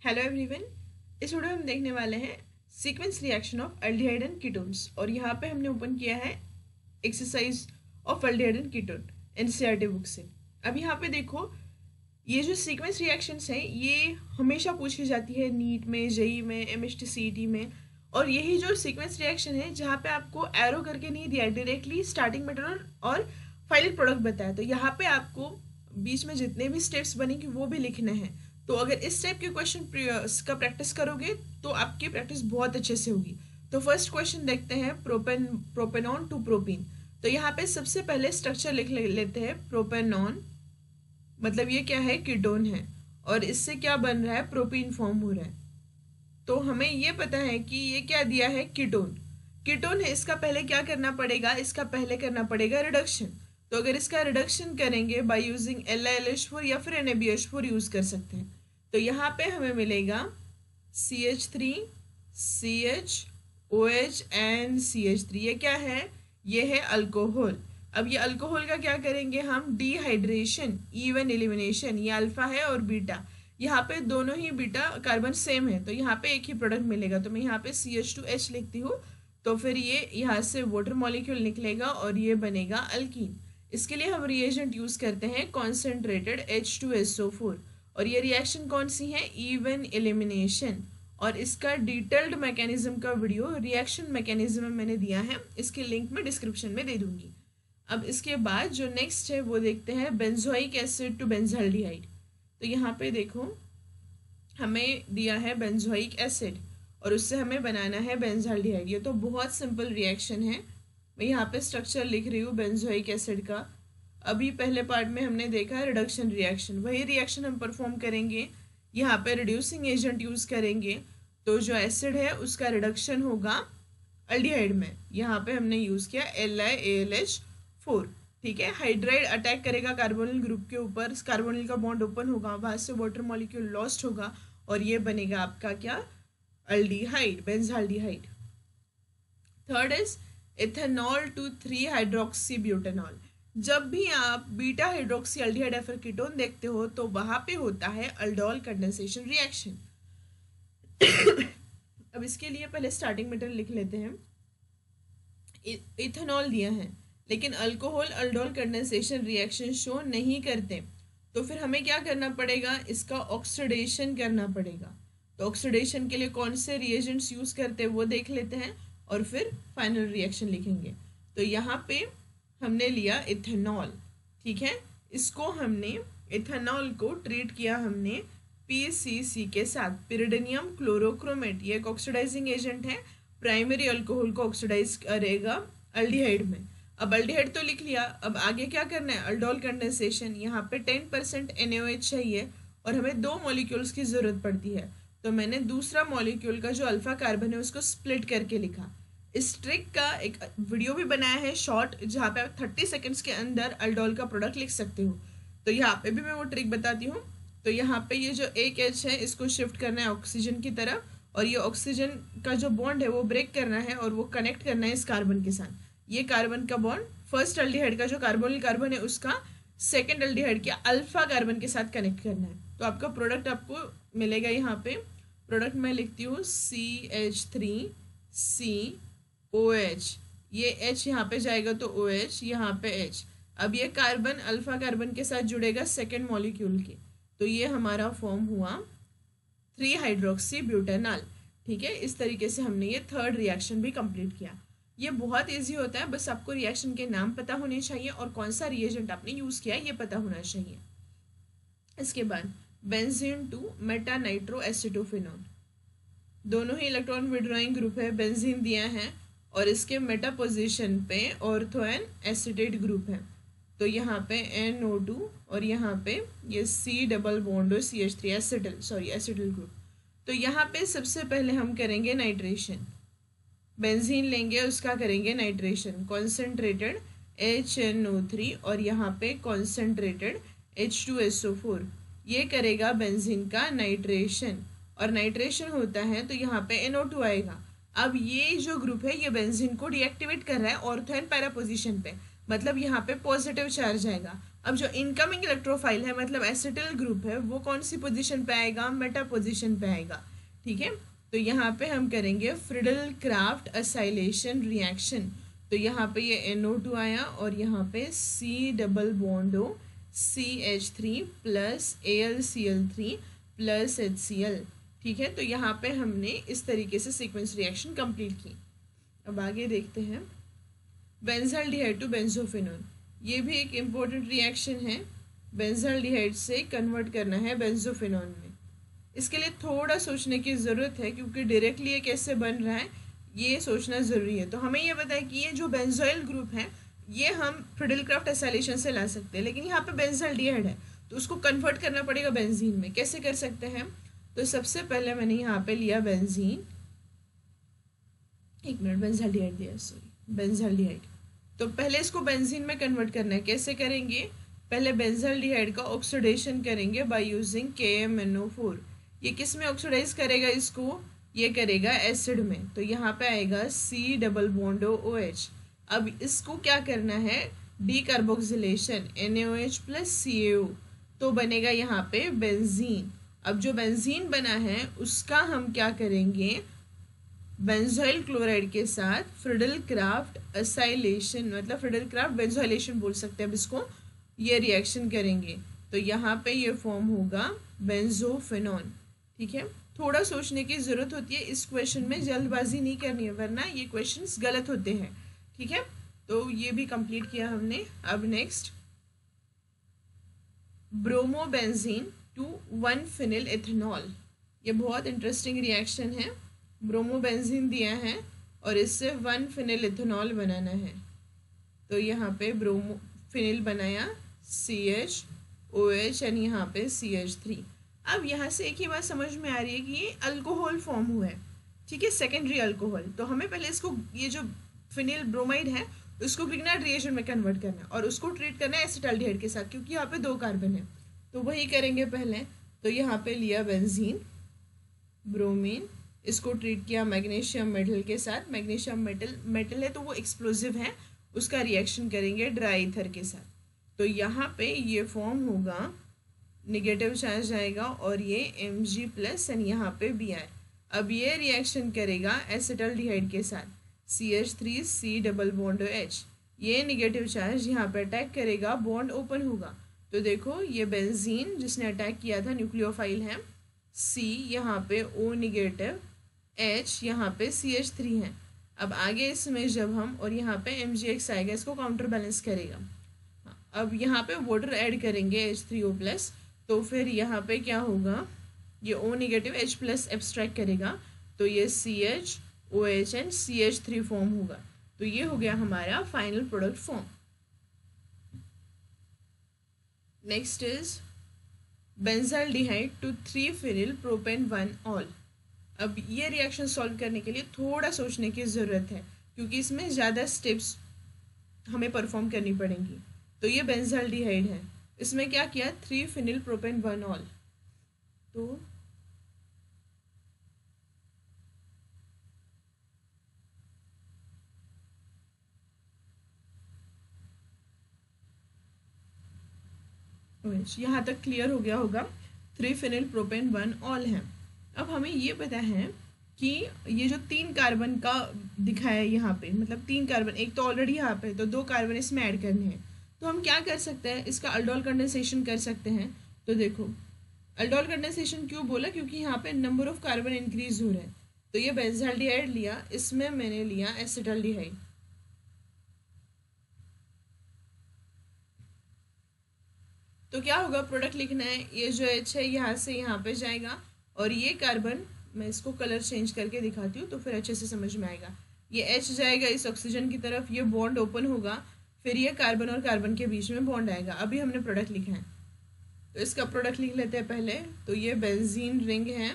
Hello everyone. इस video में हम देखने वाले हैं sequence reaction of aldehyde and ketones और यहाँ पे हमने ओपन किया है exercise of aldehyde and ketone NCERT book से। अब यहाँ पे देखो, ये जो सीक्वेंस रिएक्शंस हैं ये हमेशा पूछी जाती है नीट में, जेई में, एमएचटी सीईटी में। और यही जो सीक्वेंस रिएक्शन है जहाँ पे आपको एरो करके नहीं दिया है, डायरेक्टली स्टार्टिंग मेथड और फाइनल प्रोडक्ट बताया, तो यहाँ पे आपको बीच में जितने भी स्टेप्स बनेंगे वो भी लिखने हैं। तो अगर इस टाइप के क्वेश्चन का प्रैक्टिस करोगे तो आपकी प्रैक्टिस बहुत अच्छे से होगी। तो फर्स्ट क्वेश्चन देखते हैं, प्रोपेनॉन टू प्रोपीन। तो यहाँ पे सबसे पहले स्ट्रक्चर लिख लेते हैं। प्रोपेनॉन मतलब ये क्या है, कीटोन है, और इससे क्या बन रहा है, प्रोपीन फॉर्म हो रहा है। तो हमें ये पता है कि ये क्या दिया है, कीटोन। कीटोन है, इसका पहले क्या करना पड़ेगा, इसका पहले करना पड़ेगा रिडक्शन। तो अगर इसका रिडक्शन करेंगे बाय यूजिंग LiLH4 या फिर NaBH4 यूज कर सकते हैं। तो यहाँ पे हमें मिलेगा CH3 CHOH एंड CH3। ये क्या है, ये है अल्कोहल। अब ये अल्कोहल का क्या करेंगे हम, डिहाइड्रेशन, इवन एलिमिनेशन। ये अल्फा है और बीटा, यहाँ पे दोनों ही बीटा कार्बन सेम है तो यहाँ पे एक ही प्रोडक्ट मिलेगा। तो मैं यहाँ पे CH2H लिखती हूँ, तो फिर ये यहाँ से वाटर मॉलिक्यूल निकलेगा और ये बनेगा अल्कीन। इसके लिए हम रिएजेंट यूज करते हैं कॉन्सेंट्रेटेड H2SO4। और ये रिएक्शन कौन सी है, इवन एलिमिनेशन। और इसका डिटेल्ड मैकेनिज्म का वीडियो रिएक्शन मैकेनिज्म में मैंने दिया है, इसकी लिंक मैं डिस्क्रिप्शन में दे दूंगी। अब इसके बाद जो नेक्स्ट है वो देखते हैं बेंजोइक एसिड टू बेंजाल्डिहाइड। तो यहाँ पे देखो, हमें दिया है बेंजोइक एसिड और उससे हमें बनाना है बेंजाल्डिहाइड। ये तो बहुत सिंपल रिएक्शन है। मैं यहाँ पे स्ट्रक्चर लिख रही हूँ बेंजोइक एसिड का। अभी पहले पार्ट में हमने देखा रिडक्शन रिएक्शन, वही रिएक्शन हम परफॉर्म करेंगे। यहाँ पे रिड्यूसिंग एजेंट यूज करेंगे, तो जो एसिड है उसका रिडक्शन होगा अल्डिहाइड में। यहाँ पे हमने यूज किया LiAlH4। ठीक है, हाइड्राइड अटैक करेगा कार्बोनिल ग्रुप के ऊपर, कार्बोनिल का बॉन्ड ओपन होगा, वहां से वाटर मॉलिक्यूल लॉस्ट होगा और ये बनेगा आपका क्या, aldehyde, benzaldehyde. Third is ethanol to 3 hydroxy butanol. जब भी आप बीटा हाइड्रोक्सी एल्डिहाइड या फिर कीटोन देखते हो तो वहां पे होता है अल्डोल कंडेंसेशन रिएक्शन। अब इसके लिए पहले स्टार्टिंग मेटेरियल लिख लेते हैं। इथेनॉल दिया है लेकिन alcohol aldol condensation reaction show नहीं करते, तो फिर हमें क्या करना पड़ेगा, इसका ऑक्सीडेशन करना पड़ेगा। तो ऑक्सीडेशन के लिए कौन से रिएजेंट्स यूज करते हैं वो देख लेते हैं और फिर फाइनल रिएक्शन लिखेंगे। तो यहाँ पे हमने लिया इथेनॉल। ठीक है, इसको हमने इथेनॉल को ट्रीट किया हमने PCC के साथ, पिरिडोनियम क्लोरोक्रोमेट। ये एक ऑक्सीडाइजिंग एजेंट है, प्राइमरी अल्कोहल को ऑक्सीडाइज करेगा अल्डिहाइड में। अब अल्डिहाइड तो लिख लिया, अब आगे क्या करना है, अल्डोल कंडेंसेशन। यहाँ पे 10% NaOH चाहिए और हमें 2 मॉलिक्यूल्स की जरूरत पड़ती है। तो मैंने दूसरा मॉलिक्यूल का जो अल्फा कार्बन है उसको स्प्लिट करके लिखा। इस ट्रिक का एक वीडियो भी बनाया है शॉर्ट, जहाँ पे आप 30 सेकेंड्स के अंदर अल्डोल का प्रोडक्ट लिख सकते हो। तो यहाँ पे भी मैं वो ट्रिक बताती हूँ। तो यहाँ पे ये जो एक H है इसको शिफ्ट करना है ऑक्सीजन की तरफ, और ये ऑक्सीजन का जो बॉन्ड है वो ब्रेक करना है और वो कनेक्ट करना है इस कार्बन के साथ। ये कार्बन का बॉन्ड फर्स्ट अल्डिहाइड का जो कार्बोनिल कार्बन है उसका सेकेंड अल्डिहाइड के अल्फा कार्बन के साथ कनेक्ट करना है। तो आपका प्रोडक्ट आपको मिलेगा। यहाँ पे प्रोडक्ट मैं लिखती हूँ CH3COH। ये H यहाँ पे जाएगा तो OH, यहाँ पे H। अब ये कार्बन अल्फा कार्बन के साथ जुड़ेगा सेकेंड मॉलिक्यूल के, तो ये हमारा फॉर्म हुआ 3 हाइड्रोक्सी ब्यूटेनॉल। ठीक है, इस तरीके से हमने ये थर्ड रिएक्शन भी कंप्लीट किया। ये बहुत इजी होता है, बस आपको रिएक्शन के नाम पता होने चाहिए और कौन सा रिएजेंट आपने यूज किया ये पता होना चाहिए। इसके बाद benzene to meta nitro acetophenone, दोनों ही इलेक्ट्रॉन विड्रॉइंग ग्रुप है, बेंजीन दिया है और इसके मेटा पोजीशन पे ऑर्थो एंड एसिटेट ग्रुप है। तो यहाँ पे NO2 और यहाँ पे ये C डबल बॉन्ड और CH3 एसिटिल ग्रुप। तो यहाँ पे सबसे पहले हम करेंगे नाइट्रेशन, बेंजीन लेंगे उसका करेंगे नाइट्रेशन, कॉन्सेंट्रेटेड HNO3 और यहाँ पे कॉन्सेंट्रेटेड H2SO4। ये करेगा बेंजीन का नाइट्रेशन, और नाइट्रेशन होता है तो यहाँ पे NO2 आएगा। अब ये जो ग्रुप है ये बेंजीन को डीएक्टिवेट कर रहा है ऑर्थो एंड पैरा पोजीशन पे, मतलब यहाँ पे पॉजिटिव चार्ज आएगा। अब जो इनकमिंग इलेक्ट्रोफाइल है मतलब एसिटिल ग्रुप है वो कौन सी पोजीशन पे आएगा, मेटा पोजीशन पे आएगा। ठीक है, तो यहाँ पे हम करेंगे फ्रिडल क्राफ्ट असाइलेशन रिएक्शन। तो यहाँ पे ये NO2 आया और यहाँ पे C double bond O CH3 plus AlCl3 plus HCl। ठीक है, तो यहाँ पे हमने इस तरीके से सीक्वेंस रिएक्शन कंप्लीट की। अब आगे देखते हैं बेंजाल्डिहाइड टू बेंजोफिनोन। ये भी एक इम्पोर्टेंट रिएक्शन है, बेंजाल्डिहाइड से कन्वर्ट करना है बेंजोफिनोन में। इसके लिए थोड़ा सोचने की ज़रूरत है क्योंकि डायरेक्टली ये कैसे बन रहा है ये सोचना ज़रूरी है। तो हमें ये पता है कि ये जो बेंजोइल ग्रुप है ये हम फ्रिडल क्राफ्ट एसाइलेशन से ला सकते हैं, लेकिन यहाँ पे बेंजाल्डिहाइड है तो उसको कन्वर्ट करना पड़ेगा बेंजीन में। कैसे कर सकते हैं, तो सबसे पहले मैंने यहाँ पे लिया बेंजीन, एक मिनट, बेंजाल्डिहाइड दिया, सॉरी बेंजाल्डिहाइड। तो पहले इसको बेंजीन में कन्वर्ट करना है। कैसे करेंगे, पहले बेंजाल्डिहाइड का ऑक्सीडेशन करेंगे बाय यूजिंग KMNO4। ये किस में ऑक्सीडाइज करेगा इसको, ये करेगा एसिड में। तो यहाँ पे आएगा C डबल बॉन्ड OH। अब इसको क्या करना है, डीकार्बोक्सिलेशन NaOH प्लस CaO, तो बनेगा यहाँ पे बेंजीन। अब जो बेंजीन बना है उसका हम क्या करेंगे, बेंजोइल क्लोराइड के साथ फ्रिडल क्राफ्ट असाइलेशन, मतलब फ्रिडल क्राफ्ट बेंजोइलेशन बोल सकते हैं अब इसको, ये रिएक्शन करेंगे। तो यहाँ पे ये फॉर्म होगा बेंजोफिनोन। ठीक है, थोड़ा सोचने की ज़रूरत होती है इस क्वेश्चन में, जल्दबाजी नहीं करनी है वरना ये क्वेश्चंस गलत होते हैं। ठीक है, तो ये भी कंप्लीट किया हमने। अब नेक्स्ट ब्रोमोबेंजीन टू 1-फिनिल एथेनॉल। ये बहुत इंटरेस्टिंग रिएक्शन है। ब्रोमोबेंजीन दिया है और इससे 1-फिनिल एथेनॉल बनाना है। तो यहाँ पे ब्रोमो फिनिल बनाया CHOH एंड यहाँ पे CH3। अब यहाँ से एक ही बात समझ में आ रही है कि ये अल्कोहल फॉर्म हुआ है। ठीक है, सेकेंडरी अल्कोहल। तो हमें पहले इसको, ये जो फिनिल ब्रोमाइड है उसको ग्रिग्नार्ड रिएक्शन में कन्वर्ट करना है और उसको ट्रीट करना है एसिटाल्डिहाइड के साथ, क्योंकि यहाँ पे 2 कार्बन है। तो वही करेंगे पहले। तो यहाँ पे लिया बेंजीन, ब्रोमीन, इसको ट्रीट किया मैग्नीशियम मेटल के साथ। मैग्नीशियम मेटल है तो वो एक्सप्लोजिव है, उसका रिएक्शन करेंगे ड्राई ईथर के साथ। तो यहाँ पे ये फॉर्म होगा, निगेटिव चार्ज आएगा और ये Mg प्लस एंड यहाँ पे Br। अब ये रिएक्शन करेगा एसिटाल्डिहाइड के साथ CH3 C double bond OH। ये निगेटिव चार्ज यहाँ पे अटैक करेगा, बॉन्ड ओपन होगा। तो देखो ये बेंजीन जिसने अटैक किया था न्यूक्लियोफाइल है, C यहाँ पे O निगेटिव, H यहाँ पे CH3 है। अब आगे इसमें जब हम, और यहाँ पे MgX आएगा, इसको काउंटर बैलेंस करेगा। अब यहाँ पे वाटर ऐड करेंगे H3O प्लस, तो फिर यहाँ पे क्या होगा, ये O negative H plus abstract करेगा तो ये CHOH एंड CH3 फॉर्म होगा। तो ये हो गया हमारा final product form. Next is benzaldehyde to 3-फिनिल प्रोपेन 1-ऑल। अब ये रिएक्शन सॉल्व करने के लिए थोड़ा सोचने की ज़रूरत है क्योंकि इसमें ज़्यादा स्टेप्स हमें परफॉर्म करनी पड़ेंगी। तो ये बेंजाल्डिहाइड है, इसमें क्या किया, 3-फिनिल प्रोपेन 1-ऑल। तो यहाँ तक क्लियर हो गया होगा, 3-फिनिल प्रोपेन 1-ऑल है। अब हमें ये पता है कि ये जो 3 कार्बन का दिखाया है यहाँ पे, मतलब 3 कार्बन, एक तो ऑलरेडी यहाँ पे, तो 2 कार्बन इसमें ऐड करने हैं। तो हम क्या कर सकते हैं, इसका अल्डोल कंडेंसेशन कर सकते हैं। तो देखो अल्डोल कंडेंसेशन क्यों बोला, क्योंकि यहाँ पे नंबर ऑफ कार्बन इंक्रीज हो रहा है। तो ये बेंजाल्डिहाइड लिया, इसमें मैंने लिया एसिटाल्डिहाइड। तो क्या होगा, प्रोडक्ट लिखना है, ये जो H है यहाँ से यहाँ पे जाएगा और ये कार्बन, मैं इसको कलर चेंज करके दिखाती हूँ तो फिर अच्छे से समझ में आएगा। ये H जाएगा इस ऑक्सीजन की तरफ, ये बॉन्ड ओपन होगा, फिर ये कार्बन और कार्बन के बीच में बॉन्ड आएगा। अभी हमने प्रोडक्ट लिखा है तो इसका प्रोडक्ट लिख लेते हैं पहले। तो ये बेंजीन रिंग है,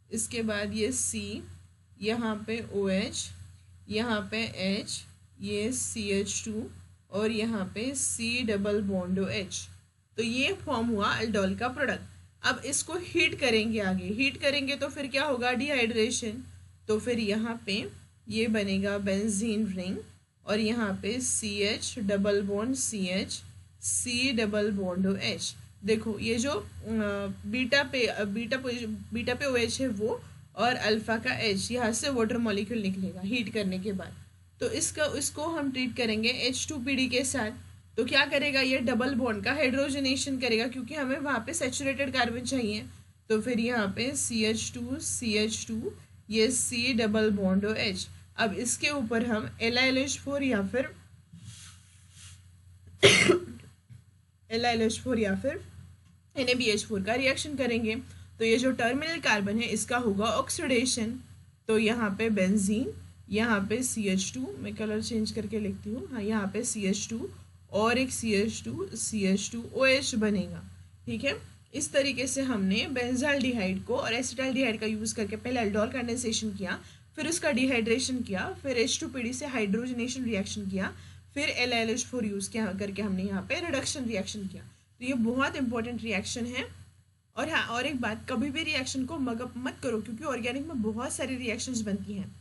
इसके बाद ये C, यहाँ पे OH, यहाँ पे H, ये CH2 और यहाँ पे C डबल बॉन्ड OH। तो ये फॉर्म हुआ अल्डोल का प्रोडक्ट। अब इसको हीट करेंगे, आगे हीट करेंगे तो फिर क्या होगा, डिहाइड्रेशन। तो फिर यहाँ पे ये बनेगा बेंजीन रिंग और यहाँ पे CH double bond CH, C double bond OH। देखो ये जो बीटा पे OH है वो, और अल्फा का H, यहाँ से वाटर मॉलिक्यूल निकलेगा हीट करने के बाद। तो इसको हम ट्रीट करेंगे H2PD के साथ। तो क्या करेगा, ये डबल बॉन्ड का हाइड्रोजनेशन करेगा, क्योंकि हमें वहाँ पे सैचुरेटेड कार्बन चाहिए। तो फिर यहाँ पे CH2 ये C डबल बॉन्ड OH। अब इसके ऊपर हम LiLH4 या फिर NaBH4 का रिएक्शन करेंगे। तो ये जो टर्मिनल कार्बन है इसका होगा ऑक्सीडेशन। तो यहाँ पे बेंजीन, यहाँ पे CH2, मैं कलर चेंज करके लिखती हूँ, हाँ यहाँ पे CH2 और एक CH2OH बनेगा। ठीक है, इस तरीके से हमने बेंजाल्डिहाइड को और एसिटाल्डिहाइड का यूज़ करके पहले अल्डोल कंडेंसेशन किया, फिर उसका डिहाइड्रेशन किया, फिर H2PD से हाइड्रोजनेशन रिएक्शन किया, फिर LiLH4 यूज़ किया करके हमने यहाँ पे रिडक्शन रिएक्शन किया। तो ये बहुत इंपॉर्टेंट रिएक्शन है। और हाँ, और एक बात, कभी भी रिएक्शन को मगअप मत करो, क्योंकि ऑर्गेनिक में बहुत सारी रिएक्शंस बनती हैं।